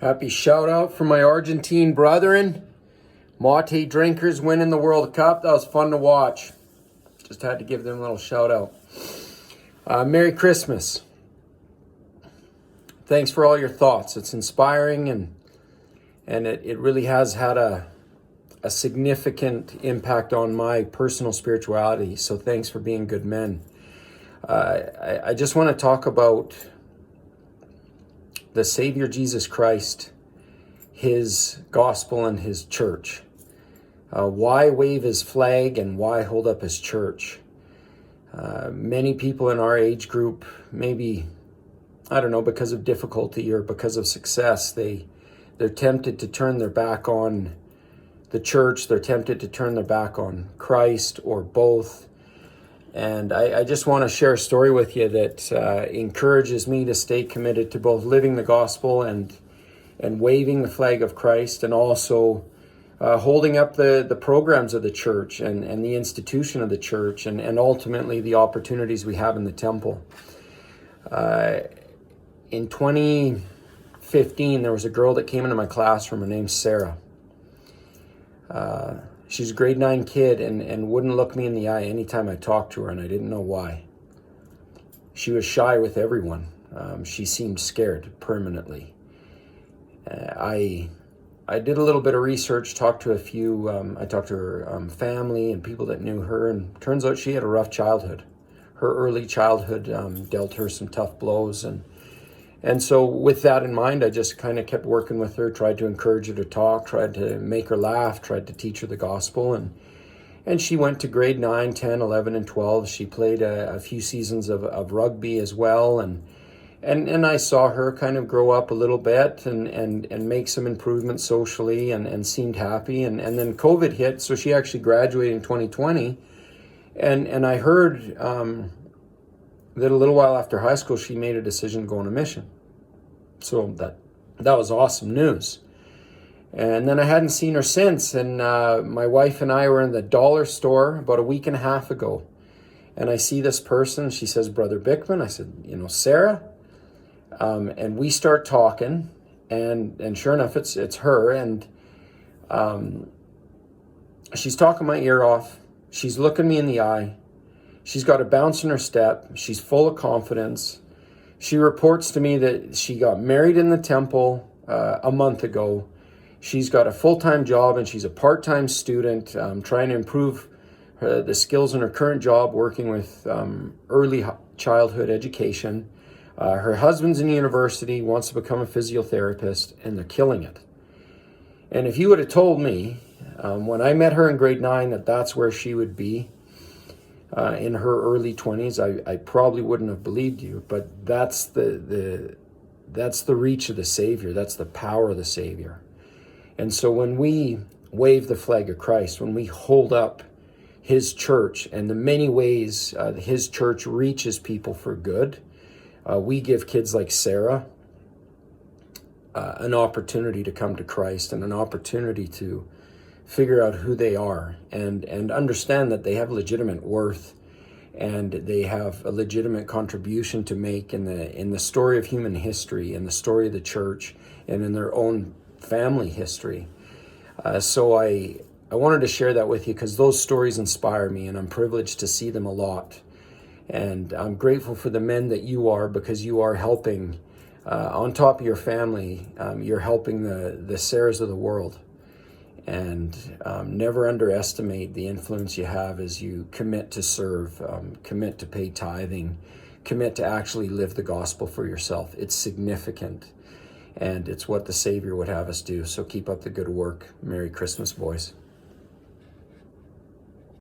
Happy shout out for my Argentine brethren. Mate drinkers winning the World Cup. That was fun to watch. Just had to give them a little shout out. Merry Christmas. Thanks for all your thoughts. It's inspiring and it really has had a significant impact on my personal spirituality. So thanks for being good men. I just want to talk about the Savior Jesus Christ, his gospel and his church. Why wave his flag and why hold up his church? Many people in our age group, maybe, I don't know, because of difficulty or because of success, they're tempted to turn their back on the church. They're tempted to turn their back on Christ or both. And I just want to share a story with you that encourages me to stay committed to both living the gospel and waving the flag of Christ, and also holding up the programs of the church and the institution of the church, and ultimately the opportunities we have in the temple. In 2015, there was a girl that came into my classroom. Her name's Sarah. She's a grade 9 kid and wouldn't look me in the eye anytime I talked to her, and I didn't know why. She was shy with everyone. She seemed scared permanently. I did a little bit of research, talked to a few, I talked to her family and people that knew her, and turns out she had a rough childhood. Her early childhood dealt her some tough blows, and so with that in mind, I just kind of kept working with her, tried to encourage her to talk, tried to make her laugh, tried to teach her the gospel. And she went to grade 9, 10, 11, and 12. She played a few seasons of rugby as well. And I saw her kind of grow up a little bit and make some improvements socially and seemed happy. And then COVID hit, so she actually graduated in 2020. And I heard that a little while after high school, she made a decision to go on a mission. So that was awesome news. And then I hadn't seen her since. And my wife and I were in the dollar store about a week and a half ago. And I see this person. She says, "Brother Bickman." I said, "Sarah?" And we start talking. And sure enough, it's her. And she's talking my ear off. She's looking me in the eye. She's got a bounce in her step. She's full of confidence. She reports to me that she got married in the temple a month ago. She's got a full-time job and she's a part-time student trying to improve the skills in her current job, working with early childhood education. Her husband's in university, wants to become a physiotherapist, and they're killing it. And if you would have told me when I met her in grade 9 that that's where she would be, in her early 20s, I probably wouldn't have believed you. But that's the reach of the Savior. That's the power of the Savior. And so when we wave the flag of Christ, when we hold up his church and the many ways his church reaches people for good, we give kids like Sarah an opportunity to come to Christ and an opportunity to figure out who they are and understand that they have legitimate worth and they have a legitimate contribution to make in the story of human history, in the story of the church, and in their own family history. So I wanted to share that with you because those stories inspire me, and I'm privileged to see them a lot. And I'm grateful for the men that you are, because you are helping, on top of your family, you're helping the Sarahs of the world. And never underestimate the influence you have as you commit to serve, commit to pay tithing, commit to actually live the gospel for yourself. It's significant, and it's what the Savior would have us do. So keep up the good work. Merry Christmas, boys.